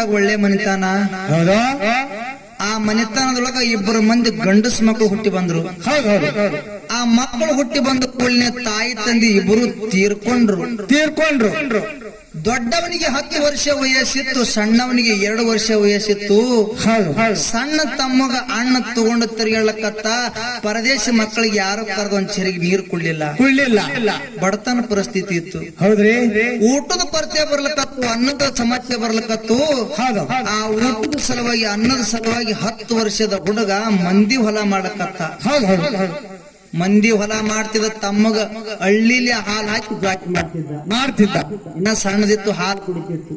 ಊರಾಗ ಒಳ್ಳೆ ಮನಿತಾನ. ಹೌದಾ? ಆ ಮನಿತನದೊಳಗ 2 ಮಂದಿ ಗಂಡಸ್ ಮಕ್ಕಳು ಹುಟ್ಟಿ ಬಂದ್ರು. ಆ ಮಕ್ಕಳು ಹುಟ್ಟಿ ಬಂದ ಕೂಡಲೇ ತಾಯಿ ತಂದೆ ಇಬ್ಬರು ತೀರ್ಕೊಂಡ್ರು. ದೊಡ್ಡವನಿಗೆ 10 ವರ್ಷ ವಯಸ್ಸಿತ್ತು, ಸಣ್ಣವನಿಗೆ 2 ವರ್ಷ ವಯಸ್ಸಿತ್ತು. ಸಣ್ಣ ತಮ್ಮಗ ಅಣ್ಣ ತಗೊಂಡು ತಿರುಗಾಡಕತ್ತ. ಪರದೇಶ ಮಕ್ಕಳಿಗೆ ಯಾರು ಕರೆದು ಒಂದ್ ಚೆರಿಗೆ ನೀರು ಕುಡ್ಲಿಲ್ಲ. ಬಡತನ ಪರಿಸ್ಥಿತಿ ಇತ್ತು. ಹೌದ್ರಿ? ಊಟದ ಕೊರತೆ ಬರ್ಲಕತ್ತು, ಅನ್ನದ ಸಮಸ್ಯೆ ಬರ್ಲಕತ್ತು. ಆ ಊಟದ ಸಲುವಾಗಿ ಅನ್ನದ ಸಲುವಾಗಿ 10 ವರ್ಷದ ಹುಡುಗ ಮಂದಿ ಹೊಲ ಮಾಡಕತ್ತ. ಮಂದಿ ಹೊಲ ಮಾಡ್ತಿದ್ದ. ತಮ್ಮಗ ಹಳ್ಳಿಲಿ ಹಾಲು ಹಾಕಿ ಜಾಕಿ ಮಾಡ್ತಿದ್ದ. ಇನ್ನ ಸಣ್ಣದಿತ್ತು, ಹಾಲು ಕುಡಿತಿತ್ತು.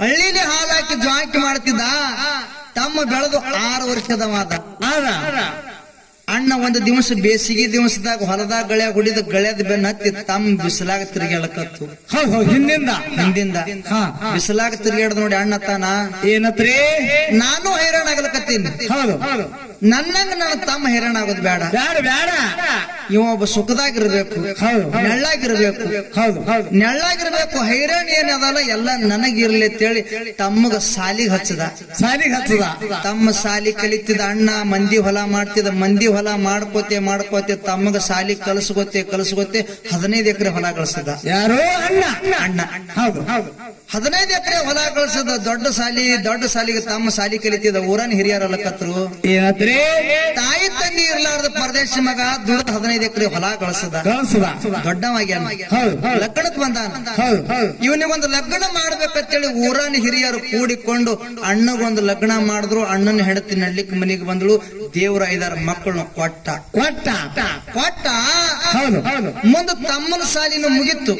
ಹಳ್ಳಿಲಿ ಹಾಲು ಹಾಕಿ ಜಾಕಿ ಮಾಡ್ತಿದ್ದ. ತಮ್ಮ ಬೆಳೆದು 6 ವರ್ಷದವಾದ. ಅಣ್ಣ ಒಂದು ದಿವಸ ಬೇಸಿಗೆ ದಿವಸದಾಗ ಹೊಲದಾಗ ಗಳೆ ಹೊಡಿದ ಗಳೆದ ಬೆನ್ನ ಹತ್ತಿ ತಮ್ಮ ಬಿಸಿಲಾಗ ತಿರುಗಾಡಕತ್ತು. ಹಿಂದಿಂದ ಬಿಸಿಲಾಗ ತಿರುಗಾಡ ನೋಡಿ ಅಣ್ಣ ತಾನ ಏನತ್ರಿ, ನಾನು ಹೈರಾಣ ಆಗ್ಲಕತ್ತೀನಿ. ನನ್ನಂಗ ನನ್ನ ತಮ್ಮ ಹೈರಾಣ ಆಗೋದು ಬೇಡ. ಇವ ಒಬ್ಬ ಸುಖದಾಗಿರ್ಬೇಕು, ನೆಳ್ಳಾಗಿರ್ಬೇಕು. ಹೈರಾಣ ಏನದಲ್ಲ ಎಲ್ಲ ನನಗಿರ್ಲಿ ಅಂತೇಳಿ ತಮ್ಮಗ ಸಾಲಿಗೆ ಹಚ್ಚದ. ತಮ್ಮ ಸಾಲಿ ಕಲಿತಿದ. ಅಣ್ಣ ಮಂದಿ ಹೊಲ ಮಾಡ್ತಿದ. ಮಂದಿ ಹೊಲ ಮಾಡ್ಕೋತೆ ತಮ್ಮಗ ಸಾಲಿ ಕಲಸ್ಕೋತೆ 15 ಎಕರೆ ಹೊಲ ಗಳಿಸದ. ಯಾರು? ಅಣ್ಣ. 15 ಎಕರೆ ಹೊಲ ಗಳಿಸದ. ದೊಡ್ಡ ಸಾಲಿಗೆ ತಮ್ಮ ಸಾಲಿ ಕಲಿತಿದ. ಊರನ್ ಹಿರಿಯರಲ್ಲಕತ್ರು. ತಾಯಿ ತಂದೆ ಇರ್ಲಾರ್ದ ಪರದೇಶ ಮಗ ದುಡ್ಡ 15 ಎಕರೆ ಹೊಲ ಗಳಿಸದ. ದೊಡ್ಡವಾಗ್ಯಾನ. ಲಗ್ನಕ್ ಬಂದಾನ. ಇವನಿಗೊಂದು ಲಗ್ನ ಮಾಡ್ಬೇಕಂತೇಳಿ ಊರನ್ ಹಿರಿಯರು ಕೂಡಿಕೊಂಡು ಅಣ್ಣಗೊಂದು ಲಗ್ನ ಮಾಡಿದ್ರು. ಅಣ್ಣನ ಹೆಂಡತಿ ನಡ್ಲಿಕ್ಕೆ ಮನೆಗೆ ಬಂದಳು. ದೇವ್ರ 5 ಮಕ್ಕಳನ್ನ ಕೊಟ್ಟ. ಮುಂದೆ ತಮ್ಮನ ಸಾಲಿನ ಮುಗಿತ್ತು.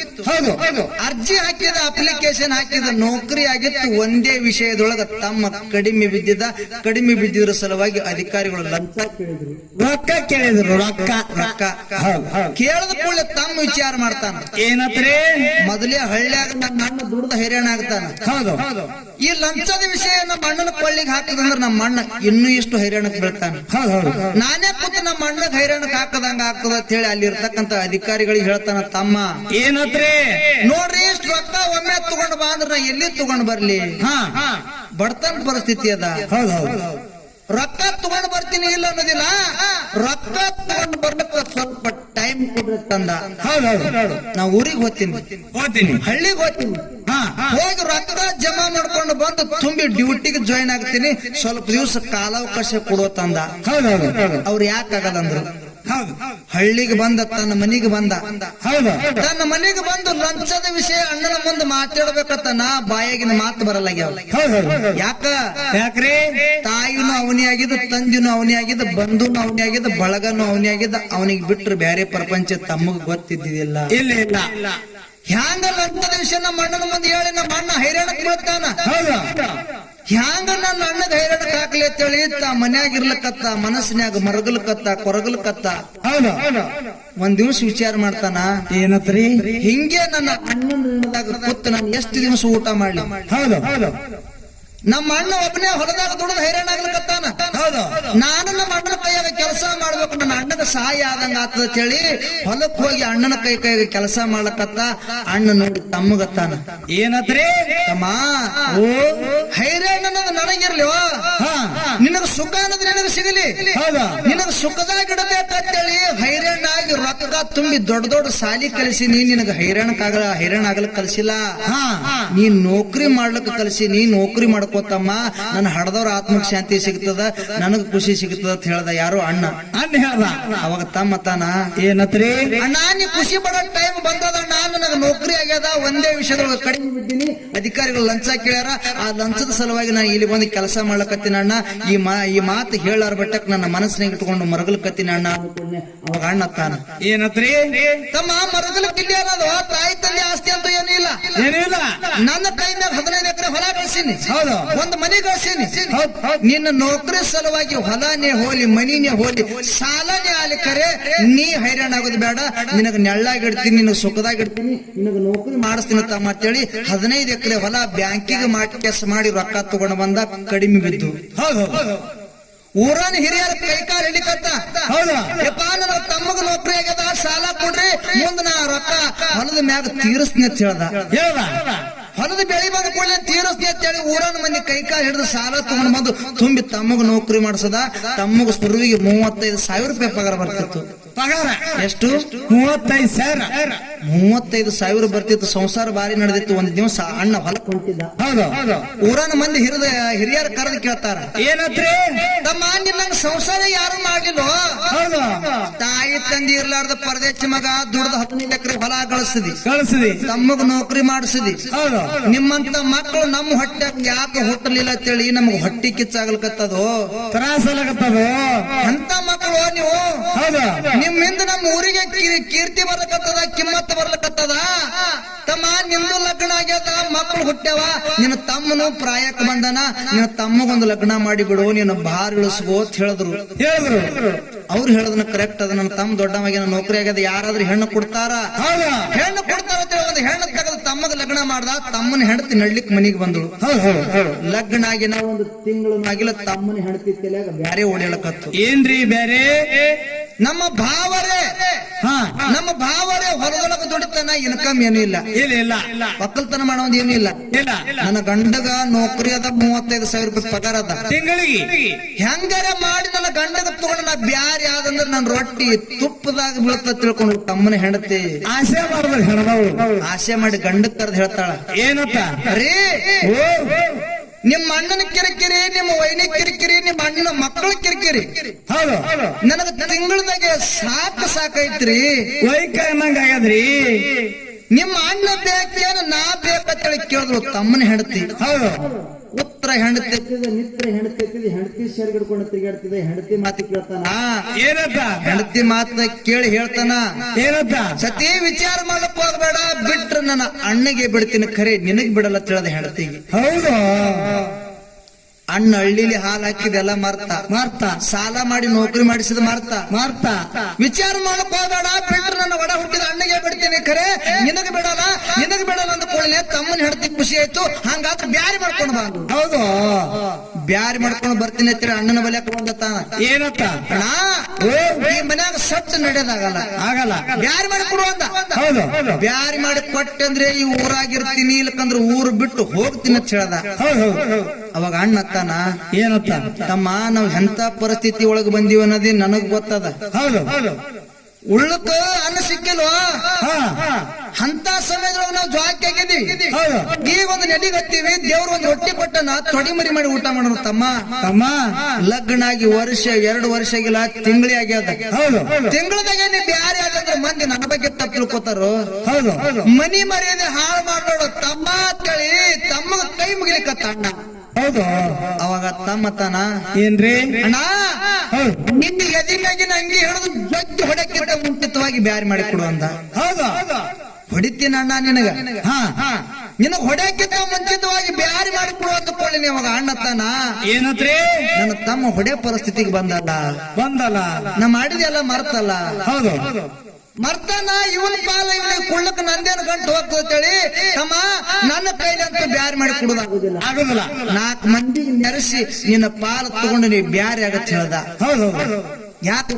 ಅರ್ಜಿ ಹಾಕಿದ, ಅಪ್ಲಿಕೇಶನ್ ಹಾಕಿದ, ನೌಕರಿ ಆಗಿತ್ತು. ಒಂದೇ ವಿಷಯದೊಳಗ ತಮ್ಮ ಕಡಿಮೆ ಬಿದ್ದಿದ್ರ ಸಲುವಾಗಿ ಅಧಿಕಾರಿಗಳು ಲಂಚ ಕೇಳಿದ್ರು. ರೊಕ್ಕ ಕೇಳದ ಕೂಡಲೇ ತಮ್ಮ ವಿಚಾರ ಮಾಡ್ತಾನ. ಏನತ್ರಿ? ಮೊದಲೇ ಹಳ್ಳಿಯಾಗ ನನ್ನ ಅಣ್ಣ ದುಡ್ದ ಹೈರಾಣ ಆಗ್ತಾನ. ಈ ಲಂಚದ ವಿಷಯ ನಮ್ಮ ಅಣ್ಣನ ಕೊಳ್ಳಿಗೆ ಹಾಕದಂದ್ರ ನಮ್ಮ ಅಣ್ಣ ಇನ್ನೂ ಇಷ್ಟು ಹೈರಾಣಕ್ಕೆ ಬೀಳ್ತಾನ. ನಾನೇ ಕೂತು ನಮ್ಮ ಅಣ್ಣಗ್ ಹೈರಾಣಕ್ಕೆ ಹಾಕದಂಗ ಆಗ್ತದ ಅಂತ ಹೇಳಿ ಅಲ್ಲಿ ಇರ್ತಕ್ಕಂತ ಅಧಿಕಾರಿಗಳಿಗೆ ಹೇಳ್ತಾನ. ತಮ್ಮ ಏನತ್ರಿ? ನೋಡ್ರಿ, ಇಷ್ಟು ರೊಕ್ಕ ಒಮ್ಮೆ ತಗೊಂಡ್ ಬಾ ಅಂದ್ರ ನಾ ಎಲ್ಲಿ ತಗೊಂಡ್ ಬರ್ಲಿ? ಬಡತನ ಪರಿಸ್ಥಿತಿ ಅದ. ರೊಕ್ಕ ತಗೊಂಡ್ ಬರ್ತೀನಿ ಇಲ್ಲ ಅನ್ನೋದಿಲ್ಲ. ರೊಕ್ಕ ತಗೊಂಡ್ ಬರ್ಲಿಕ್ಕೆ ಸ್ವಲ್ಪ ಟೈಮ್ ಕೊಡ್ಬೇಕಂದ. ನಾ ಊರಿಗೆ ಹೋಗ್ತೀನಿ, ಹಳ್ಳಿಗೆ ಹೋಗ್ತೀನಿ. ಹೋಗಿ ರೊಕ್ಕ ಜಮಾ ಮಾಡ್ಕೊಂಡು ಬಂದು ತುಂಬಿ ಡ್ಯೂಟಿಗೆ ಜಾಯಿನ್ ಆಗ್ತೀನಿ. ಸ್ವಲ್ಪ ದಿವಸ ಕಾಲಾವಕಾಶ ಕೊಡುವಂದ. ಅವ್ರು ಯಾಕಾಗದಂದ್ರು, ಹಳ್ಳಿಗೆ ಬಂದ ತನ್ನ ಮನೆಗೆ ಬಂದ. ತನ್ನ ಮನೆಗೆ ಬಂದು ಲಂಚದ ವಿಷಯ ಅಣ್ಣನ ಮುಂದೆ ಮಾತಾಡ್ಬೇಕತ್ತ. ನಾ ಬಾಯಾಗಿನ ಮಾತು ಬರಲ್ಲ. ಯಾಕ್ರಿ? ತಾಯಿನೂ ಅವನಿ ಆಗಿದ್ದ, ತಂದಿನೂ ಅವನಿ ಆಗಿದ್ದ, ಬಂಧುನು ಅವನಿ ಆಗಿದ್ದ, ಬಳಗನು ಅವನಿ ಆಗಿದ್ದ. ಅವನಿಗೆ ಬಿಟ್ರೆ ಬೇರೆ ಪ್ರಪಂಚ ತಮ್ಮಗ್ ಗೊತ್ತಿದ್ದಿಲ್ಲ. ಹ್ಯಾಂಗ ಲಂಚದ ವಿಷಯ ನಮ್ಮ ಅಣ್ಣನ ಮುಂದೆ ಹೇಳಿ ನಮ್ಮ ಅಣ್ಣ ಹೈರಾಣಕ್ಕೆ ಬೀಳ್ತಾನ. ಹ್ಯಾಂಗ ನನ್ನ ಅಣ್ಣಗ ಹೈರಾಣಕ್ಕೆ ಹಾಕ್ಲಿ ಅಂತೇಳಿ ಮನ್ಯಾಗಿರ್ಲಕತ್ತ, ಮನಸ್ಸಿನ್ಯಾಗ ಮರಗಲ್ಕತ್ತ, ಕೊರಗಲ್ಕತ್ತ. ಒಂದ್ ದಿವಸ ವಿಚಾರ ಮಾಡ್ತಾನ. ಏನತ್ರಿ? ಹಿಂಗೆ ನನ್ನ ಅಣ್ಣನ ಕೂತ್ ನಾನು ಎಷ್ಟು ದಿವಸ ಊಟ ಮಾಡ್ಲಿ? ನಮ್ಮ ಅಣ್ಣ ಒಬ್ಬನೇ ಹೊಲದಾಗ ದುಡಿದು ಹೈರಾಣ ಆಗ್ಲಕತ್ತಾನ. ನಾನು ನಮ್ಮ ಅಣ್ಣನ ಕೈಯಾಗ ಕೆಲಸ ಮಾಡ್ಬೇಕು, ನನ್ನ ಅಣ್ಣನ ಸಹಾಯ ಆದಂಗ ಆತದ ಅಂತ ಹೇಳಿ ಹೊಲಕ್ ಹೋಗಿ ಅಣ್ಣನ ಕೈಯಾಗ ಕೆಲಸ ಮಾಡ್ಲಕತ್ತ. ಅಣ್ಣ ನೋಡಿ ತಮ್ಮಗತ್ತಾನ. ಏನತ್ರಿ? ತಮ್ಮ, ಹೈರಾಣ ಅನ್ನೋದು ನನಗಿರ್ಲಿವ, ನಿನಗ ಸುಖ ಅನ್ನೋದು ನಿನಗ ಸಿಗಲಿ, ನಿನಗ ಸುಖದಾಗ ಇಡಬೇಕಂತೇಳಿ ಹೈರಾಣ ಆಗಿ ರೊಕ್ಕ ತುಂಬಿ ದೊಡ್ಡ ಸಾಲಿ ಕಲಿಸಿ ನಿನಗ ಹೈರಾಣ ಆಗಲಕ್ ಕಲಿಸಿಲ್ಲ. ನೀನ್ ನೌಕರಿ ಮಾಡ್ಲಕ್ಕ ಕಲಿಸಿ. ನೀ ನೌಕರಿ ಮಾಡ್ಕೋತಮ್ಮ, ನನ್ನ ಹಡದವ್ರ ಆತ್ಮಕ್ ಶಾಂತಿ ಸಿಗ್ತದ, ನನಗ್ ಖುಷಿ ಸಿಗ್ತದ ಅಂತ ಹೇಳ್ದ. ಯಾರು? ಅಣ್ಣ ಹೇಳ್ದ. ಅವಾಗ ತಮ್ಮ ತಾನ. ಏನತ್ರಿ? ಅಣ್ಣ, ನೀ ಖುಷಿ ಪಡೋ ಟೈಮ್ ಬಂದದ. ನನಗ ನೌಕರಿ ಆಗ್ಯದ, ಒಂದೇ ವಿಷಯದೊಳಗ ಕಡಿಮೆ ಬಿದ್ದೀನಿ. ಅಧಿಕಾರಿಗಳು ಲಂಚ ಕೇಳ್ಯಾರ. ಆ ಲಂಚದ ಸಲುವಾಗಿ ನಾನು ಇಲ್ಲಿ ಬಂದು ಕೆಲಸ ಮಾಡ್ಲಕತ್ತೀನಿ ಅಣ್ಣ. ಈ ಮಾತು ಹೇಳಾರ ಬಟ್ಟಕ್ ನನ್ನ ಮನಸ್ಸಿನಾಗ ಇಟ್ಕೊಂಡು ಮರಗಲ್ಕತ್ತೀನಿ ಅಣ್ಣ. ಅವಾಗ ಅಣ್ಣ ತಾನ. ಏನತ್ರಿ? ತಮ್ಮ, ಮರಗಲ್ಕಿಲ್ಲಿ ಅನ್ನೋದು ತಾಯಿ ತಂದೆ ಆಸ್ತಿ ಅಂತ ಏನಿಲ್ಲ. ನನ್ನ ಕೈ ಮ್ಯಾಗ 15 ಎಕರೆ ಹೊಲ ಗಳಿಸೀನಿ, ಒಂದು ಮನೆ ಗಳಿಸೀನಿ. ನಿನ್ನ ನೌಕರಿ ಸಲುವಾಗಿ ಹೊಲನೇ ಹೋಲಿ, ಮನಿನೇ ಹೋಲಿ, ಸಾಲನೇ ಆಲಿ ಕರೆ ನೀ ಹೈರಾಣ ಆಗೋದು ಬೇಡ. ನಿನಗ ನೆಳ್ಳಾಗಿಡ್ತೀನಿ, ನಿನಗ ಸುಖದಾಗಿಡ್ತೀನಿ, ನಿನಗ ನೌಕರಿ ಮಾಡಿಸ್ತೀನಿ ತಮ್ಮ ಅಂತೇಳಿ 15 ಎಕರೆ ಹೊಲ ಬ್ಯಾಂಕಿಗೆ ಕೆಲಸ ಮಾಡಿ ರೊಕ್ಕ ತಗೊಂಡು ಬಂದ. ಕಡಿಮೆ ಬಿದ್ದು ಊರನ್ ಹಿರಿಯರ ಕೈಕಾಲ ಹಿಡಿಕತ್ತ. ಯಪ್ಪ, ನನ್ನ ತಮ್ಮಗ ನೌಕರಿ ಆಗ್ಯದ, ಸಾಲ ಕೊಡ್ರಿ, ಮುಂದ ನಾ ರೊಕ್ಕ ಹೊಲದ ಮ್ಯಾಗ ತೀರಿಸ್ತೀನಿ ಅಂತ ಹೇಳ್ದ. ಹೊಲದ ಬೆಳಿ ಬಂದ ಕೂಡಲೇ ತೀರಿಸ್ತಿ ಅಂತೇಳಿ ಊರನ ಮಂದಿ ಕೈಕಾಲು ಹಿಡಿದು ಸಾಲ ತಗೊಂಡ್ ಬಂದು ತುಂಬಿ ತಮ್ಮಗ ನೌಕರಿ ಮಾಡಿಸದ ತಮ್ಮಗ ಸುರುವಿಗೆ 35,000 ರೂಪಾಯಿ ಪಗಾರ ಬರ್ತಿತ್ತು. ಪಗಾರ ಎಷ್ಟು? 35,000. 35,000 ಬರ್ತಿತ್ತು. ಸಂಸಾರ ಬಾರಿ ನಡೆದಿತ್ತು. ಒಂದ್ ದಿವಸ ಅಣ್ಣ ಹೊಲಕ್ಕೆ ಹೊಂಟಿದ್ದ. ಹೌದು. ಊರನ ಮಂದಿ ಹಿರಿಯರ ಕರೆದು ಕೇಳ್ತಾರ, ಏನತ್ರಿ? ತಮ್ಮ ನಿನ್ನಂಗ ಸಂಸಾರ ಯಾರು ಮಾಡ್ಲಿಲ್ಲ? ಹೌದು. ತಾಯಿ ತಂದಿ ಇರ್ಲಾರ್ದ ಪರದೇಶಿ ಮಗ ದುಡ್ದು 15 ಎಕರೆ ಹೊಲ ಕಳಿಸಿದಿ, ತಮ್ಮಗ ನೌಕರಿ ಮಾಡಿಸಿದಿ. ಹೌದು. ನಿಮ್ಮಂತ ಮಕ್ಕಳು ನಮ್ಮ ಹೊಟ್ಟೆ ಯಾಕೆ ಹುಟ್ಟಲಿಲ್ಲ ಅಂತೇಳಿ ನಮಗ್ ಹೊಟ್ಟಿ ಕಿಚ್ಚಾಗಲ್ಕತ್ತದು, ತ್ರಾಸಲಕತ್ತದು. ಅಂತ ಮಕ್ಕಳು ನೀವು. ಹೌದು. ನಿಮ್ಮಿಂದ ನಮ್ಮ ಊರಿಗೆ ಕೀರ್ತಿ ಬರ್ಲಕತ್ತದ, ಕಿಮ್ಮತ್ ಬರ್ಲಕತ್ತದ. ತಮ್ಮ ನಿಂದು ಲಗ್ನ ಆಗ್ಯದ, ಮಕ್ಕಳು ಹುಟ್ಟ್ಯಾವ, ನಿನ್ನ ತಮ್ಮನು ಪ್ರಾಯಕ್ಕೆ ಬಂದನ, ನಿನ್ನ ತಮ್ಮಗೊಂದು ಲಗ್ನ ಮಾಡಿ ಬಿಡು, ನೀನು ಬಾರ್ ಇಳಿಸ್ಕೋ ಅಂತ ಹೇಳಿದ್ರು. ಅವ್ರು ಹೇಳದನ್ನ ಕರೆಕ್ಟ್ ಅದ. ನನ್ನ ತಮ್ಮ ದೊಡ್ಡವಾಗಿ ನೌಕರಿ ಆಗ್ಯದ, ಯಾರಾದ್ರೂ ಹೆಣ್ಣು ಕೊಡ್ತಾರ? ಹೆಣ್ಣು ಕೊಡ್ತಾರ ಅಂತ ಒಂದು ಹೆಣ್ಣು ತೆಗೆದು ತಮ್ಮಗ ಲಗ್ನ ಮಾಡ್ದ. ತಮ್ಮನ ಹೆಂಡತಿ ನಡ್ಲಿಕ್ ಮನಿಗೆ ಬಂದಳು. ಲಗ್ನ ಆಗಿನ ಒಂದು ತಿಂಗಳು ಆಗಿಲ್ಲ, ತಮ್ಮನ ಹೆಂಡತಿ ತಲೆಯಾಗ ಬ್ಯಾರೆ ಓಡಾಡಕತ್ತು. ಏನ್ರಿ ಬ್ಯಾರೆ? ನಮ್ಮ ಭಾವರೇ ಹೊರದೊಳಗ ದುಡಿತಾನ, ಇನ್ಕಮ್ ಏನೂ ಇಲ್ಲ, ಒಕ್ಕಲ್ತನ ಮಾಡೋದ್ ಏನೂ ಇಲ್ಲ. ನನ್ನ ಗಂಡಗ ನೌಕರಿ ಅದ, 35,000 ರೂಪಾಯಿ ಪಗಾರ ಅದ ತಿಂಗಳಿಗೆ. ಹೆಂಗಾರ ಮಾಡಿ ನನ್ನ ಗಂಡಗ ತಗೊಂಡ ನಾ ಬ್ಯಾರೆ ಯಾವ್ದಂದ್ರ ನನ್ ರೊಟ್ಟಿ ತುಪ್ಪದಾಗ ಬೀಳ್ತ ತಿಳ್ಕೊಂಡು ತಮ್ಮನ ಹೆಂಡತಿ ಆಸೆ ಮಾಡಿದ್ರೆ ಹೆಣ್ಮಗಳು ಆಸೆ ಮಾಡಿ ಗಂಡಕ್ ಕರೆದು ಹೇಳ್ತಾಳ, ಏನತ್ತ ರೀ ನಿಮ್ಮ ಅಣ್ಣನ ಕಿರಿಕಿರಿ, ನಿಮ್ಮ ವೈನಿ ಕಿರಿಕಿರಿ, ನಿಮ್ಮ ಅಣ್ಣನ ಮಕ್ಕಳ ಕಿರಿಕಿರಿ, ಹೌದು, ನನಗ ತಿಂಗಳದಾಗೆ ಸಾಕೈತ್ರಿ, ವೈಕನ್ನಂಗ ಆಗ್ಯದ್ರಿ. ನಿಮ್ಮ ಅಣ್ಣ ಬೇಕೇನ ನಾ ಬೇಕಂತೇಳಿ ಕೇಳಿದ್ರು ತಮ್ಮನ ಹೆಂಡತಿ. ಹೌದು. ಉತ್ತರ ಹೆಂಡತಿ ನಿತ್ರ ಹೆಂಡತಿ ಹೆಂಡತಿ ಶೇರ್ ಹಿಡ್ಕೊಂಡು ತಿರುಗಾಡ್ತಿದೆ. ಹೆಂಡತಿ ಮಾತು ಕೇಳ್ತಾನ, ಏನತ್ತ? ಹೆಂಡತಿ ಮಾತ ಕೇಳಿ ಹೇಳ್ತಾನ, ಏನತ್ತ? ಸತಿ ವಿಚಾರ ಮಾಡಕ್ ಹೋಗ್ಬೇಡ, ಬಿಟ್ರ ನನ್ನ ಅಣ್ಣಗೆ ಬಿಡ್ತೀನಿ, ಖರೆ ನಿನಗ್ ಬಿಡಲ್ಲ ತಿಳಿದ ಹೆಂಡತಿಗೆ. ಹೌದು. ಅಣ್ಣ ಹಳ್ಳಿಲಿ ಹಾಲು ಹಾಕಿದೆಲ್ಲ ಮರ್ತ ಸಾಲ ಮಾಡಿ ನೌಕರಿ ಮಾಡಿಸಿದ ಮರ್ತ ವಿಚಾರ ಮಾಡಕ್ ಹೋಗ್ಬೇಡ, ಬಿಟ್ರ ನನ್ನ ಒಡ ಹುಟ್ಟಿದ ಅಣ್ಣಗೆ ಬಿಡ್ತೀನಿ, ಖರೆ ನಿನಗ್ ಬಿಡಲ್ಲ ಅಂದ ಕೂಡಲೇ ತಮ್ಮನ ಹೆಂಡತಿ ಖುಷಿ ಆಯ್ತು. ಹಂಗಾದ್ರೆ ಬ್ಯಾರಿ ಮಾಡ್ಕೊಂಡು ಬಂದು. ಹೌದು. ಬ್ಯಾರಿ ಮಾಡ್ಕೊಂಡು ಬರ್ತೀನಿ ಅಂತೇಳಿ ಅಣ್ಣನ ಬಲೆ ಕೊಂಡತಾನ. ಏನತ್ತ? ಅಣ್ಣ ಈ ಮನ್ಯಾಗ ಸಟ್ ನಡೆಯೋದಾಗಲ್ಲ, ಬ್ಯಾರಿ ಮಾಡಿ ಕೊಡು ಅಂದ. ಹೌದು. ಬ್ಯಾರಿ ಮಾಡಿ ಕೊಟ್ಟಂದ್ರೆ ಈ ಊರಾಗಿರ್ತೀನಿ, ಇಲ್ಲಕಂದ್ರೆ ಊರು ಬಿಟ್ಟು ಹೋಗ್ತೀನಿ ಅಂತ ಹೇಳ್ದ. ಅವಾಗ ಅಣ್ಣ ಏನತ್ತ? ತಮ್ಮ ನಾವ್ ಎಂತ ಪರಿಸ್ಥಿತಿ ಒಳಗ್ ಬಂದೀವಿ ಅನ್ನೋದೇ ನನಗ್ ಗೊತ್ತದ. ಹೌದು. ಉಳ್ಳಕ್ಕ ಅನ್ನ ಸಿಕ್ಕಿಲ್ವಾ? ಅಂತ ಸಮಯದೊಳಗೆ ನಾವು ಜ್ವಾಕಿ ಆಗಿದ್ದೀವಿ. ಈಗ ಒಂದು ನೆಲಿಗೆ ಹತ್ತೀವಿ, ದೇವ್ರ ಒಂದು ರೊಟ್ಟಿ ಕೊಟ್ಟನ ತೊಡಿ ಮರಿ ಮಾಡಿ ಊಟ ಮಾಡೋರು. ತಮ್ಮ ಲಗ್ನ ಆಗಿ 2 ವರ್ಷ ಆಗಿಲ್ಲ, ತಿಂಗಳಿ ಆಗ್ಯದ. ತಿಂಗಳದಾಗ ನೀ ಬ್ಯಾರೆ ಆದಂದ್ರೆ ಮಂದಿ ನನ್ನ ಬಗ್ಗೆ ತಪ್ಪು ತಿಳ್ಕೊತಾರು. ಹೌದು. ಮನಿ ಮರ್ಯಾದೆ ಹಾಳು ಮಾಡೋಡು ತಮ್ಮ ಅಂತೇಳಿ ತಮ್ಮಗ ಕೈ ಮುಗಿಲಿಕ್ಕತ್ತ ಅಣ್ಣ. ಹೌದು. ಅವಾಗ ತಮ್ಮ ತಾನ, ಏನ್ರಿ ಅಣ್ಣ ನಿನ್ನ ಎದಿನಾಗಿನ ಅಂಗಿ ಹಿಡಿದು ಜಗ್ಗಿ ಹೊಡಕ್ಕಿಂತ ಮುಂಚಿತವಾಗಿ ಬ್ಯಾರಿ ಮಾಡಿ ಕೊಡು ಅಂದ. ಹೌದು. ಹೊಡಿತೀನಿ ಅಣ್ಣ ನಿನಗ, ನಿನಗ್ ಹೊಡೆಯಕ್ಕಿಂತ ಮುಂಚಿತವಾಗಿ ಬ್ಯಾರಿ ಮಾಡಿ ಕೊಡು ಅಂದ್ಕೊಳ್ಳಿ. ಅವಾಗ ಅಣ್ಣ ತಾನ, ಏನತ್ರಿ? ನನ್ನ ತಮ್ಮ ಹೊಡೆ ಪರಿಸ್ಥಿತಿಗೆ ಬಂದಲ್ಲ, ನಾ ಮಾಡಿದೆಲ್ಲ ಮರ್ತಲ್ಲ. ಹೌದು. ಮರ್ತಾನ ಇವನ್ ಪಾಲ ಇವನಿಗೆ ಕುಳ್ಳಕ್ ನಂದೇನು ಗಂಟು ಹೋಗ್ತೇಳಿ ತಮ್ಮ ನನ್ನ ಕೈಲಿ ಅಂತ ಬ್ಯಾರಿ ಮಾಡಿ ಕೊಡುದಾಗುದಿಲ್ಲ. 4 ಮಂದಿಗೆ ನೆರೆಸಿ ನಿನ್ನ ಪಾಲ ತಗೊಂಡು ನೀ ಬ್ಯಾರಿ ಆಗತ್ ಹೇಳ್ದ. ಹೌದು. ಯಾಕೆ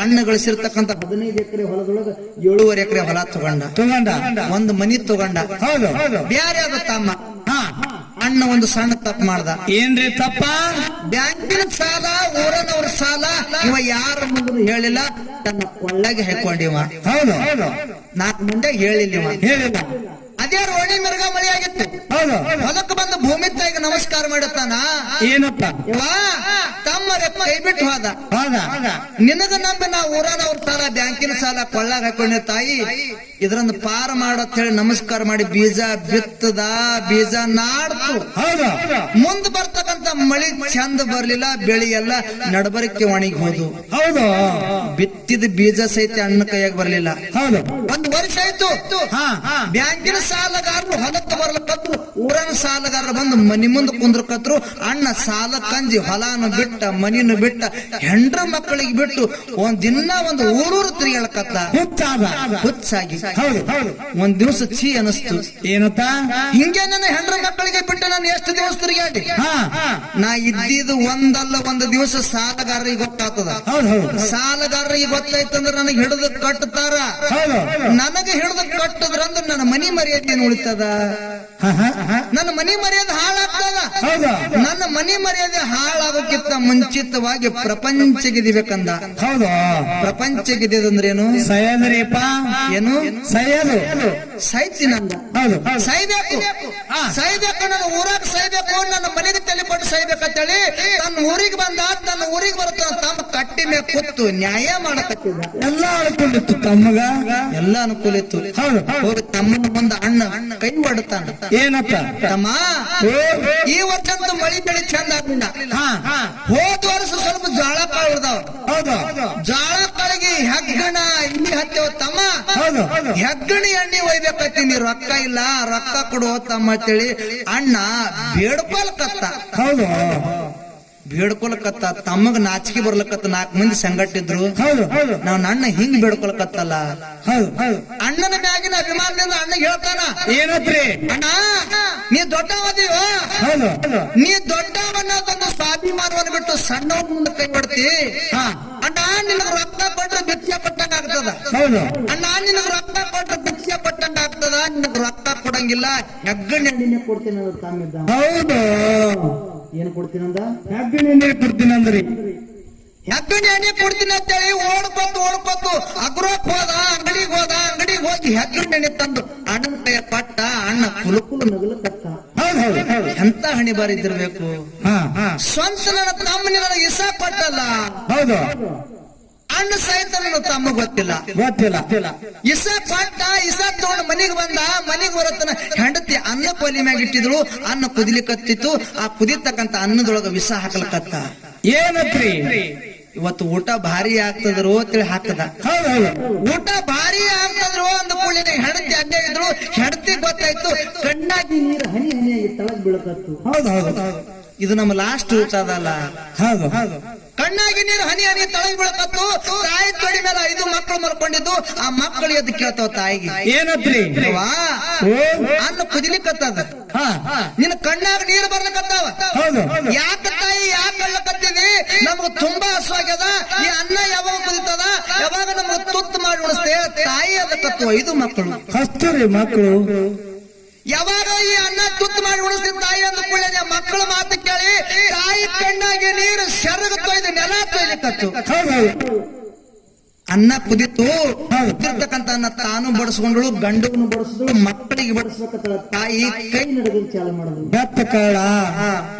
ಅಣ್ಣ ಗಳಿಸಿರ್ತಕ್ಕಂತ 15 ಎಕರೆ ಹೊಲದೊಳಗ 7.5 ಎಕರೆ ಹೊಲ ತಗೊಂಡ ಒಂದು ಮನಿ ತಗೊಂಡ. ಹೌದು. ಬ್ಯಾರಿ ಆಗತ್ತಮ್ಮ. ಅಣ್ಣ ಒಂದು ಸಣ್ಣ ತಪ್ಪು ಮಾಡ್ದ. ಏನ್ರಿ ತಪ್ಪ? ಬ್ಯಾಂಕಿನ ಸಾಲ, ಊರನವ್ರ ಸಾಲ ಇವ ಯಾರ ಮುಂದೆ ಹೇಳಿಲ್ಲ, ತನ್ನ ಕೊಳ್ಳಾಗೆ ಹಾಕೊಂಡಿವ. ಹೌದು. 4 ಮಂದಿಗೆ ಹೇಳಿಲ್ಲ. ಅದೇ ರೋಣಿ ಮಿರ್ಗ ಮಳಿ ಆಗಿತ್ತು. ಹೌದು. ಹೊಲಕ್ಕೆ ಬಂದು ಭೂಮಿ ತಾಯಿಗೆ ನಮಸ್ಕಾರ ಮಾಡುತ್ತಾನ. ಏನಪ್ಪ ತಮ್ಮ ಕೈ ಬಿಟ್ಟು ಹೋದ. ನಿನಗ ನಂಬಿ ನಾ ಊರನವ್ರ ಸಾಲ, ಬ್ಯಾಂಕಿನ ಸಾಲ ಕೊಳ್ಳಾಗ ಹಾಕೊಂಡ ತಾಯಿ, ಇದ್ರಂದು ಪಾರ ಮಾಡತ್ ಹೇಳಿ ನಮಸ್ಕಾರ ಮಾಡಿ ಬೀಜ ಬಿತ್ತದ, ಬೀಜ ನಾಡ್ತು. ಹೌದು. ಮುಂದ್ ಬರ್ತಕ್ಕಂತ ಮಳಿ ಚಂದ ಬರ್ಲಿಲ್ಲ, ಬೆಳಿ ಎಲ್ಲ ನಡಬರಿಕೆ ಒಣಗಿ ಹೋದು. ಹೌದು. ಬಿತ್ತಿದ ಬೀಜ ಸಹಿತ ಅಣ್ಣ ಕೈಯಾಗ ಬರ್ಲಿಲ್ಲ. ಹೌದು. 1 ವರ್ಷ ಆಯ್ತು. ಬ್ಯಾಂಕಿನ ಸಾಲಗಾರರು ಹೊಲಕ್ಕೆ ಬರ್ಲಕತ್ರು, ಊರನ ಸಾಲಗಾರರು ಬಂದು ಮನಿ ಮುಂದೆ ಕುಂದ್ರಕತ್ರು. ಅಣ್ಣ ಸಾಲ ಕಂಜಿ ಹೊಲಾನು ಬಿಟ್ಟ ಮನಿನ ಬಿಟ್ಟ ಹೆಂಡ್ರ ಮಕ್ಕಳಿಗೆ ಬಿಟ್ಟು ಒಂದ್ ದಿನ ಒಂದು ಊರೂರು ತಿರುಗಾಳಕತ್ತ ಹುಚ್ಚಾಗಿ ಒಂದ್ ದಿವಸ ಛೀ ಅನಸ್ತು. ಏನತ್ತ? ಹಿಂಗೆ ನನ್ನ ಹೆಂಡ್ರ ಮಕ್ಕಳಿಗೆ ಬಿಟ್ಟು ನಾನು ಎಷ್ಟು ದಿವಸ ತಿರುಗಾಡಿ ನಾ ಇದ್ದಿದ್ದು ಒಂದಲ್ಲ ಒಂದು ದಿವಸ ಸಾಲಗಾರರಿಗೆ ಗೊತ್ತಾಗ್ತದ. ಸಾಲಗಾರರಿಗೆ ಗೊತ್ತಾಯ್ತಂದ್ರ ನನಗೆ ಹಿಡಿದು ಕಟ್ಟತಾರ. ನನಗೆ ಹಿಡಿದು ಕಟ್ಟದ್ರಂದ್ರ ನನ್ನ ಮನಿ ಮರ್ಯಾದೆ ಉಳಿತದ, ನನ್ನ ಮನಿ ಮರ್ಯಾದೆ ಹಾಳಾಗ್ತದ. ನನ್ನ ಮನಿ ಮರ್ಯಾದೆ ಹಾಳಾಗೋಕ್ಕಿಂತ ಮುಂಚಿತವಾಗಿ ಪ್ರಪಂಚ ಗೆದಿಬೇಕಂದ. ಹೌದು, ಪ್ರಪಂಚ ಗೆದ್ದಿದಂದ್ರೇನು? ಸಹ್ಯದ್ರಿಪ್ಪ. ಏನು ಸಹ್ಯದು? ಸಾಯ್ತೀನಂದ. ಹೌದು, ಸಾಯ್ಬೇಕು, ಸಾಯ್ಬೇಕು, ನನ್ನ ಊರಾಗ ಸಾಯ್ಬೇಕು, ನನ್ನ ಮನೆಗೆ ತಲೆಕೊಟ್ಟು ಸಾಯ್ಬೇಕಂತೇಳಿ ತನ್ನ ಊರಿಗೆ ಬಂದ. ತನ್ನ ಊರಿಗೆ ಬರುತ್ತ ತಮ್ಮ ಕಟ್ಟಿ ಮೇಲೆ ಕೂತು ನ್ಯಾಯ ಮಾಡಕತ್ತಿದ. ಎಲ್ಲ ಅನುಕೂಲಿತ್ತು ತಮ್ಮಗ, ಎಲ್ಲ ಅನುಕೂಲ ಇತ್ತು. ಹೋಗಿ ತಮ್ಮನ ಮುಂದ ಅಣ್ಣ ಕೈ ಮಾಡ್ತಾನ. ಏನಪ್ಪ? ತಮ್ಮ, ಈ ವರ್ಷಂತೂ ಮಳಿ ಬೆಳಿ ಚಂದ ಆಗ್ಲಿಲ್ಲ. ಹೋದ ವರ್ಷ ಸ್ವಲ್ಪ ಜಾಳ ಕಾಳು ಉಳ್ದಾವ. ಹೌದು, ಜಾಳ ಕಾಳಿಗೆ ಹೆಗ್ಗಣ ಎಣ್ಣೆ ಹತ್ತೇವ ತಮ್ಮ. ಹೆಗ್ಗಣ ಎಣ್ಣೆ ಒಯ್ಬೇಕತ್ತೀನಿ, ರೊಕ್ಕ ಇಲ್ಲ, ರೊಕ್ಕ ಕೊಡು ತಮ್ಮ ಅಂತೇಳಿ ಅಣ್ಣ ಬೇಡ್ಕೊಲ್ಕತ್ತ. ಹೌದು, ಬೇಡ್ಕೊಲ್ಕತ್ತ. ತಮ್ಮಗ ನಾಚಿಕೆ ಬರ್ಲಕತ್ತ. 4 ಮಂದಿ ಸಂಗಟ್ಟಿದ್ರು. ನಾವ್ ಅಣ್ಣ ಹಿಂಗ್ ಬೇಡ್ಕೊಲ್ಕತ್ತಲ್ಲ. ಅಣ್ಣನ ಮ್ಯಾಗಿನ ಅಭಿಮಾನದಿಂದ ಅಣ್ಣಗೆ ಹೇಳ್ತಾನ, ಏನತ್ರಿ? ಅಣ್ಣ, ನೀ ದೊಡ್ಡವದೀವ, ನೀ ದೊಡ್ಡವನ್ನೋದೊಂದು ಸ್ವಾಭಿಮಾನವನ್ನು ಬಿಟ್ಟು ಸಣ್ಣವ ಮುಂದೆ ಕೈ ಬಿಡ್ತಿ. ಅಣ್ಣ, ನಿನಗ ರೊಕ್ಕ ಕೊಟ್ರೆ ಭಿಕ್ಷೆ ಪಟ್ಟಂಗ ಆಗ್ತದ. ಅಣ್ಣ, ನಿನಗ ರೊಕ್ಕ ಕೊಟ್ರೆ ಭಿಕ್ಷೆ ಪಟ್ಟಂಗ ಆಗ್ತದ. ನಿನಗ ರೊಕ್ಕ ಕೊಡಂಗಿಲ್ಲ, ಹೆಗ್ಗಣ ಎಣ್ಣೆ ಕೊಡ್ತೀನಿ ಅಂತ ತಮ್ಮಿದ್ದ. ಹೌದು, ಏನ್ ಕೊಡ್ತೀನಂದ? ಹೆಗ್ಗಣ ಎಣ್ಣೆ ಕೊಡ್ತೀನಂದ್ರಿ. ಹೆಗ್ಗಣ ಎಣ್ಣೆ ಕೊಡ್ತೀನಿ ಅಂತೇಳಿ ಓಡ್ಕೊತ್ತು ಅಗ್ರೋಕ್ ಹೋದ, ಅಂಗಡಿಗೆ ಹೋಗಿ ಹೆಗ್ಗಣ ಎಣ್ಣೆ ತಂದು ಅಣ್ಣನ ಕೈಯ ಪಟ್ಟ. ಅಣ್ಣ ಕುಲುಕುಲು ನಗಲಕತ್ತ. ಎಂತ ಹಣಿ ಬಾರಿದಿರ್ಬೇಕು. ಸ್ವಂತ ನನ್ನ ತಮ್ಮನಿ ನನಗೆ ಇಸ ಕೊಟ್ಟಲ್ಲ. ಹೌದು, ಅಣ್ಣ ಸಹಿತ ನನ್ನ ತಮ್ಮ ಗೊತ್ತಿಲ್ಲ. ಇಸ ಕೊಟ್ಟ, ಇಸ ತಗೊಂಡು ಮನಿಗೆ ಬಂದ. ಮನಿಗೆ ಬರತನ ಹೆಂಡತಿ ಅನ್ನ ಕೊಲಿ ಮ್ಯಾಗ ಇಟ್ಟಿದ್ರು. ಅನ್ನ ಕುದಿಲಿಕತ್ತಿತ್ತು. ಆ ಕುದಿತಕ್ಕಂತ ಅನ್ನದೊಳಗ ವಿಷ ಹಾಕಲಕತ್ತ. ಏನತ್ರಿ? ಇವತ್ತು ಊಟ ಭಾರಿ ಆಗ್ತದ್ರು ಅಂತೇಳಿ ಹಾಕದ. ಊಟ ಭಾರಿ ಆಗ್ತದ್ರು ಅಂದ ಕೂಡಲೇ ಹೆಂಡತಿ ಅಡ್ಡ ಇದ್ರು. ಹೆಂಡತಿ ಗೊತ್ತಾಯ್ತು, ಕಣ್ಣಾಗಿ ನೀರು ಹನಿ ಹನಿಯಾಗಿ ತಳಗ್ ಬೀಳಕತ್ತು. ಇದು ನಮ್ಮ ಲಾಸ್ಟ್ ಊಟ ಅದಲ್ಲ. ಕಣ್ಣಾಗಿ ನೀರು ಹನಿ ಹನಿ ತಳಗ್ ಬೀಳಕತ್ತು. ತಾಯಿ ತೊಡಿ ಮೇಲೆ 5 ಮಕ್ಕಳು ಮಲ್ಕೊಂಡಿದ್ದು. ಆ ಮಕ್ಕಳು ಎದ್ದು ಕೇಳ್ತಾವ ತಾಯಿಗೆ, ಏನತ್ರಿ? ಅನ್ನ ಕುದಿಲಿಕ್ಕತ್ತದ, ನಿನ್ನ ಕಣ್ಣಾಗ ನೀರು ಬರ್ಲಕತ್ತಾವ. ಯಾಕ ತಾಯಿ, ಯಾಕೆ ಕಳ್ಳಕತ್ತಿದಿ? ನಮಗ ತುಂಬಾ ಹಸುವಾಗ್ಯದ. ಈ ಅನ್ನ ಯಾವಾಗ ಕುದಿತದ, ಯಾವಾಗ ನಮಗ ತುತ್ತು ಮಾಡಿ ಉಣಿಸ್ತೇ? ತಾಯಿ ಅದಕ್ಕತ್ತು 5 ಮಕ್ಕಳು ಹಸ್ತರಿ ಮಕ್ಕಳು. ಯಾವಾಗ ಈ ಅನ್ನ ತುತ್ತು ಮಾಡಿ ಉಣಿಸ್ತೀನಿ ತಾಯಿ ಅಂದ ಕೂಡಲೇ ಮಕ್ಕಳ ಮಾತು ಕೇಳಿ ತಾಯಿ ಕಣ್ಣಾಗಿ ನೀರು ಸೆರಗ ತೊಯ್ದು ನೆಲ ತೊಯ್ಲಿಕ್ಕತ್ತು. ಅನ್ನ ಕುದಿತು. ಕುದಿರ್ತಕ್ಕಂತ ಅನ್ನ ತಾನು ಬಡಿಸ್ಕೊಂಡಳು, ಗಂಡನ್ನು ಬಡಿಸಿದ್ರು, ಮಕ್ಕಳಿಗೆ ಬಡಿಸ್ಬೇಕತ್ತ. ತಾಯಿ ಕೈ ನಡಗಲು ಚಾಲು ಮಾಡಿದ್ರು. ಬೆತ್ತಕಾಳ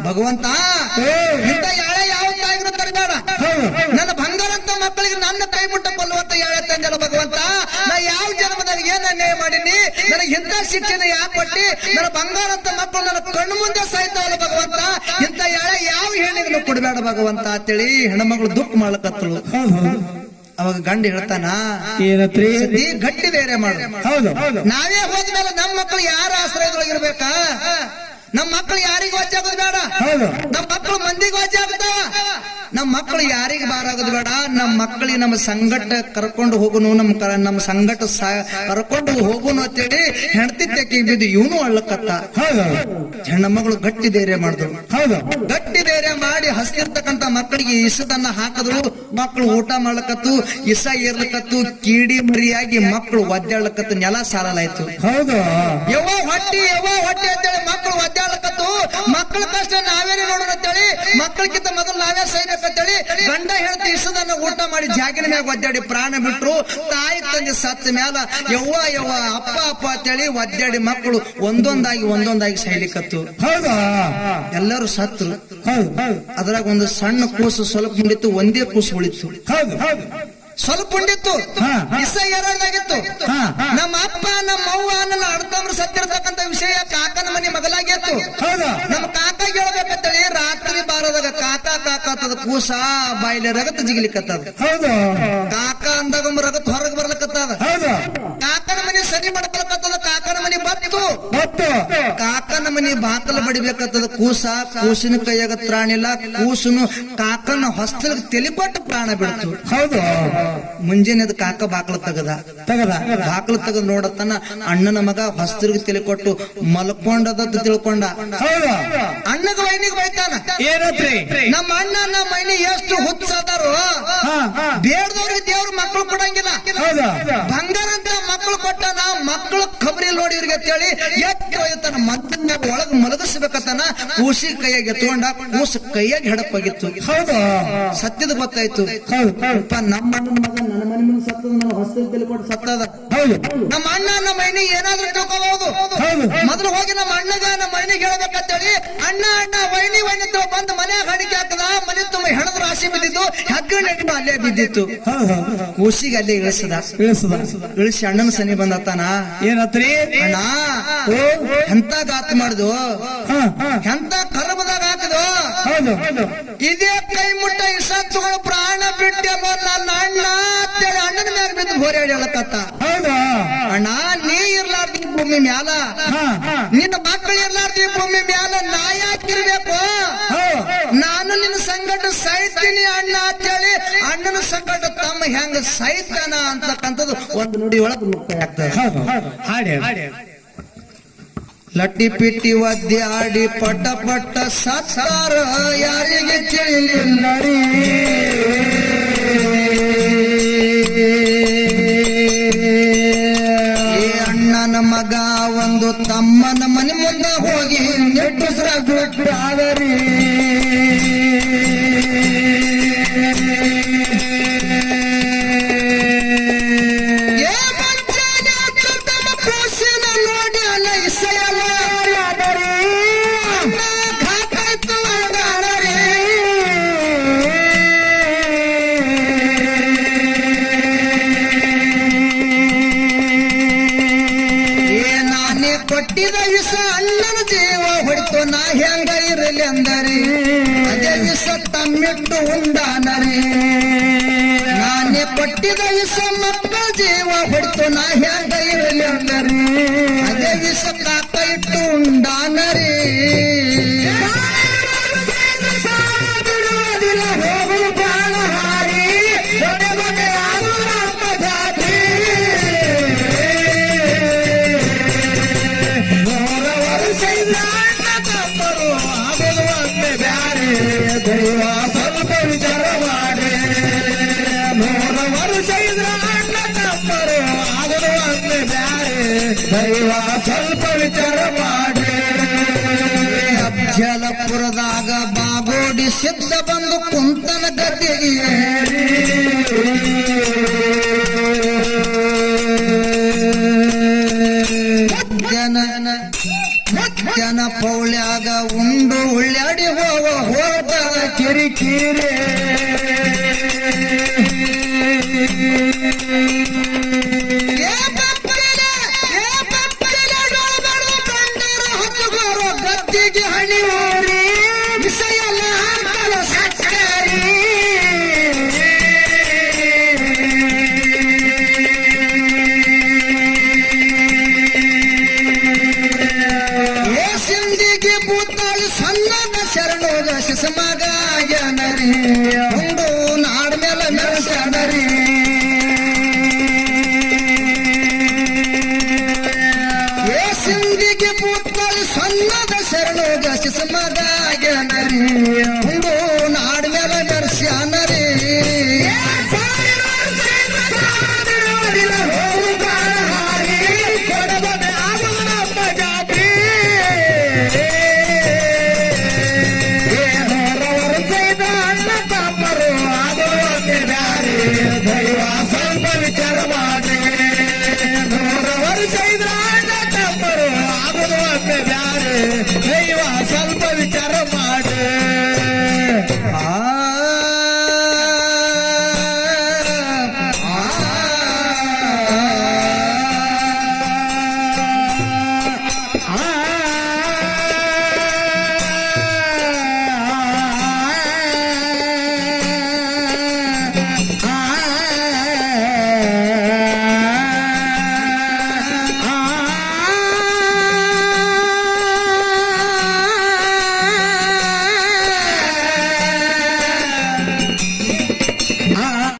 ಭಗವಂತ, ಇಂಥ ಯಾಳೆ ಯಾವ ತಾಯಿಗೂ ತರಬೇಡ. ನನ್ನ ಬಂಗಾರಂತ ಮಕ್ಕಳಿಗೆ ನನ್ನ ಕೈ ಮುಟ್ಟ ಕೊಲ್ಲುವಂತ ಯಾಳೆ ತಂದಲ್ಲ ಭಗವಂತ. ನಾ ಯಾವ ಜನ್ಮದಲ್ಲಿ ಏನ್ ಅನ್ಯಾಯ ಮಾಡೀನಿ? ನನಗೆ ಇಂಥ ಶಿಕ್ಷಣ ಯಾಕೆ ಕೊಟ್ಟಿ? ನನ್ನ ಬಂಗಾರಂತ ಮಕ್ಕಳು ನನ್ನ ಕಣ್ಣು ಮುಂದೆ ಸಾಯ್ತಾವಲ್ಲ ಭಗವಂತ. ಇಂಥ ಯಾಳೆ ಯಾವ ಹೆಣ್ಣಿಗೂ ಕೊಡಬೇಡ ಭಗವಂತ ಅಂತೇಳಿ ಹೆಣ್ಮಗಳು ದುಃಖ ಮಾಡ್ಲಕತ್ತಳು. ಅವಾಗ ಗಂಡ ಹೇಳ್ತಾನ, ಏನತ್ರಿ? ಗಟ್ಟಿ ಧೈರ್ಯ ಮಾಡು. ನಾವೇ ಹೋದ್ಮೇಲೆ ನಮ್ಮ ಮಕ್ಕಳು ಯಾರ ಆಶ್ರಯದೊಳಗಿರ್ಬೇಕಾ? ನಮ್ಮ ಮಕ್ಕಳು ಯಾರಿಗೂ ವಾಚ ಆಗೋದು ಬೇಡ. ನಮ್ಮ ಮಕ್ಕಳು ಮಂದಿಗೆ ವಾಚ ಆಗ್ತಾವ. ನಮ್ಮ ಮಕ್ಕಳು ಯಾರಿಗೆ ಬಾರಾಗೋದು ಬೇಡ. ನಮ್ಮ ಮಕ್ಕಳಿಗೆ ನಮ್ಮ ಸಂಗಟ ಕರ್ಕೊಂಡು ಹೋಗುನು, ನಮ್ಮ ಸಂಗಟ ಕರ್ಕೊಂಡು ಹೋಗುನು ಅಂತೇಳಿ ಹೆಂಡತಿ ತೆಕ್ಕಿಗೆ ಬಿದ್ದು ಇವನು ಅಳ್ಳಕತ್ತ. ಹೆಣ್ಣ ಮಗಳು ಗಟ್ಟಿ ಧೈರ್ಯ ಮಾಡಿದ್ರು. ಗಟ್ಟಿ ಧೈರ್ಯ ಮಾಡಿ ಹಸ್ತಿರ್ತಕ್ಕಂತ ಮಕ್ಕಳಿಗೆ ಇಸದನ್ನ ಹಾಕಿದ್ರು. ಮಕ್ಕಳು ಊಟ ಮಾಡ್ಲಕತ್ತು, ಇಸ ಏರ್ಲಕತ್ತು, ಕೀಡಿ ಮರಿಯಾಗಿ ಮಕ್ಕಳು ಒದ್ದಾಡ್ಲಕತ್ತು. ನೆಲ ಸಾಲಲಾಯ್ತು. ಯವ್ವ ಹೊಟ್ಟಿ ಅಂತೇಳಿ ಮಕ್ಕಳು ಒದ್ದಾಡ್ಲಕತ್ತು. ಮಕ್ಕಳ ಕಷ್ಟ ನಾವೇನೇ ನೋಡೋಣ ಅಂತೇಳಿ ಮಕ್ಕಳಿಗಿಂತ ಮೊದಲು ನಾವೇ ಸೈಬೇಕಂತೇಳಿ ಗಂಡ ಹೆಂಡತಿ ಇಸದನ್ನ ಊಟ ಮಾಡಿ ಜಾಗಿನ ಮ್ಯಾಗ ಒದ್ದಾಡಿ ಪ್ರಾಣ ಬಿಟ್ರು. ತಾಯಿ ತಂದೆ ಸತ್ತ ಮ್ಯಾಲ ಯವ್ವ ಅಪ್ಪ ಅಂತೇಳಿ ಒದ್ದಾಡಿ ಮಕ್ಕಳು ಒಂದೊಂದಾಗಿ ಸೈಲಿಕತ್ತು. ಎಲ್ಲರೂ ಸತ್ರು. ಅದ್ರಾಗ ಒಂದು ಸಣ್ಣ ಕೂಸು ಸ್ವಲ್ಪ ಉಂಡಿತ್ತು, ಒಂದೇ ಕೂಸು ಉಳಿತು. ಸ್ವಲ್ಪ ಉಂಡಿತ್ತು, ಇಸ ಎರಡಾಗಿತ್ತು. ನಮ್ಮ ಅಪ್ಪ ನಮ್ಮ ಅವ್ವ ನನ್ನ ಅಡ್ತಂಬ್ರು ಸತ್ತಿರತಕ್ಕಂತ ವಿಷಯ ಕಾಕನ ಮನೆ ಮಗಲಾಗಿತ್ತು. ನಮ್ಮ ಕಾಕ ಹೇಳ್ಬೇಕಂತೇಳಿ ರಾತ್ರಿ ಬಾರದಾಗ ಕಾಕ ಅಂತದ ಕೂಸ ಬಾಯಿಲೆ ರಗತ್ ಜಿಗಿಲಿಕತ್ತದ. ಕಾಕ ಅಂದಾಗ ರಗತ್ ಹೊರಗೆ ಬರ್ಲಕತ್ತದ. ಕಾಕನ ಮನೆ ಸನಿ ಮಾಡ್ಕೊಳಕತ್ತದ. ಕಾಕನ ಮನೆ ಬತ್ತು ಹೊತ್ತು ಕಾಕನ ಮನಿ ಬಾಕಲ ಬಡಿಬೇಕತ್ತದ ಕೂಸಿನ ಕೈಯಾಗ ತ್ರಾಣಿಲ್ಲ, ಕೂಸುನು ಕಾಕನ ಹೊಸ್ತಲ್ ತೆಲಿಕೊಟ್ಟು ಪ್ರಾಣ ಬಿಡ್ತು. ಹೌದು. ಮುಂಜಾನೆ ಕಾಕ ಬಾಕಲ ತೆಗದ ಬಾಕಲ ತೆಗದ್ ನೋಡತನ ಅಣ್ಣನ ಮಗ ಹೊಸ್ತರಿಗೆ ತೆಲಿಕೊಟ್ಟು ಮಲ್ಕೊಂಡದ ತಿಳ್ಕೊಂಡ. ಹೌದು. ಅಣ್ಣಗ ವೈನಿಗೆ ಬೈತಾನ, ಏನತ್ರಿ ನಮ್ಮ ಅಣ್ಣ ನಮ್ಮ ಮೈನಿ ಎಷ್ಟು ಹುಚ್ಚದಾರು, ಬೇಡದವ್ರಿಗೆ ದೇವ್ರ ಮಕ್ಕಳು ಕೊಡಂಗಿಲ್ಲ, ಬಂಗಾರ ಅಂತ ಮಕ್ಕಳು ಕೊಟ್ಟನ, ಮಕ್ಕಳು ಖಬರಿ ನೋಡಿ ಇವ್ರಿಗೆ ಅಂತೇಳಿ ಎತ್ತು ಒಯ್ತಾನ, ಮದ್ದನ್ನ ಒಳಗ್ ಮಲಗಿಸ್ಬೇಕತ್ತಾನ. ಕೂಸಿ ಕೈಯಾಗ ಎತ್ಕೊಂಡ, ಕೂಸು ಕೈಯಾಗ ಹೆಡಪ್ಪಾಗಿತ್ತು. ಹೌದು. ಸತ್ಯದ ಗೊತ್ತಾಯ್ತು. ನಮ್ಮ ಅಣ್ಣನ ಮಗ ನನ್ನ ಮನೆ ಮುಂದೆ ಸತ್ತದ, ನನ್ನ ಹೊಸದಲ್ಲಿ ತೆಲಿಕೊಟ್ಟು ಸತ್ತದ. ನಮ್ಮ ಅಣ್ಣ ನಮ್ಮ ಮೈನಿ ಏನಾದ್ರೂ ತಿಳ್ಕೋಬಹುದು. ಮೊದಲು ಹೋಗಿ ನಮ್ಮ ಅಣ್ಣಗ ನಮ್ಮ ಮೈನಿಗೆ ಹೇಳ್ಬೇಕಂತೇಳಿ ಅಣ್ಣ ಅಣ್ಣ ವೈನಿ ವೈನಿ ಬಂದು ಮನ್ಯಾಗ ಹಣಿಕೆ ಹಾಕದ. ಮನೆ ತುಂಬ ಹೆಣದ ರಾಶಿ ಬಿದ್ದಿದ್ದು, ಹೆಗ್ಗಣ ಅಲ್ಲೇ ಬಿದ್ದಿತ್ತು. ಕೂಸಿಗೆ ಅಲ್ಲೇ ಇಳಿಸಿ ಅಣ್ಣನ ಸನಿ ಬಂದತ್ತಾನ. ಏನತ್ರಿ ಅಣ್ಣ ಎಂತ ಗಾತ್ ಮಾಡುದು, ಎಂತ ಕರ್ಮದಾಗ ಹಾಕದು, ಇದೇ ಕೈ ಮುಟ್ಟ ಇಸತ್ತುಗಳು ಪ್ರಾಣ ಬಿಟ್ಟೆನೋ ನನ್ನ ಅಣ್ಣ ಅಂತೇಳಿ ಅಣ್ಣನ ಮ್ಯಾಗ ಬಿದ್ದು ಹೋರಾಡಿ ಹೇಳಕತ್ತ. ಅಣ್ಣ ನೀ ಇರ್ಲಾರ್ದಿ ಭೂಮಿ ಮ್ಯಾಲ, ನಿನ್ನ ಮಕ್ಕಳು ಇರ್ಲಾರ್ದಿ ಭೂಮಿ ಮ್ಯಾಲ ನಾ ಯಾಕಿರ್ಬೇಕು, ನಾನು ನಿನ್ನ ಸಂಗಟ ಸಾಯ್ತೀನಿ ಅಣ್ಣ ಅಂತೇಳಿ ಅಣ್ಣನ ಸಂಗಟ ತಮ್ಮ ಹೆಂಗ ಸಾಯ್ತಾನ ಅಂತಕ್ಕಂಥದ್ದು ಒಂದು ನುಡಿ ಒಳಗೆ ಮುಕ್ತಾಯ ಆಗ್ತದೆ. ಲಟ್ಟಿ ಪಿಟ್ಟಿ ಒದ್ದೆ ಆಡಿ ಪಟ್ಟ ಪಟ್ಟ ಸತ್ತಾರ ಯಾರಿಗೆ ತಿಳಿಲಿಲ್ಲ ರೀ. ಅಣ್ಣನ ಮಗ ಒಂದು ತಮ್ಮನ ಮನೆ ಮುಂದೆ ಹೋಗಿ ನೆಟ್ಟುಸ್ರ ಬಿಟ್ಟಾದರಿ. ಕೊಟ್ಟಿದ ವಿಷ ಅಣ್ಣನ ಜೀವ ಹೊಡಿತು, ನಾ ಹೆಂಗ ಇರಲಿ ಅಂದರಿ, ಅದೇ ವಿಷ ತಮ್ಮಿಟ್ಟು ಉಂಡಾನರಿ. ನಾನೇ ಕೊಟ್ಟಿದ ವಿಷ ಮಕ್ಕಳ ಜೀವ ಹೊಡಿತು, ನಾ ಹೆಂಗ ಇರಲಿ ಅಂದರಿ, ಅದೇ ವಿಷ ಕಾಕ ಇಟ್ಟು ಉಂಡಾನರಿ. ಹೋಗಲು ಬಾಳ ಹಾರಿ ದೈವ ಸ್ವಲ್ಪ ವಿಚಾರ ಮಾಡಿ, 3 ವರ್ಷ ಇದ್ರ ಅಣ್ಣ ತಮ್ಮರು ಆಗಲು ಅಂದೆ ಬ್ಯಾರೆ, ದೈವ ಸ್ವಲ್ಪ ವಿಚಾರ ಮಾಡಿ. ಅಫ್ಜಲಪುರದಾಗ ಬಾಗೋಡಿ ಸಿದ್ಧ ಬಂದು ಕುಂತನ ಗದ್ದೆಗೆ ಏರಿ, ಜನ ಪೌಳ್ಯಾಗ ಉಂಡು ಉಳ್ಳಾಡಿ ಹೋದ ಕಿರಿಕಿರಿ. ಗದ್ದಿಗೆ ಹಣಿಯೋರಿ ವಿಷಯಲ್ಲ ಹಾಕಲ ಸಕ್ಕರಿ. ಸಿಂದಿಗೆ ಬೂತಾಳು ಸಣ್ಣದ ಶರಣೋದ ಶಿಸಮಗ ಜನರಿ.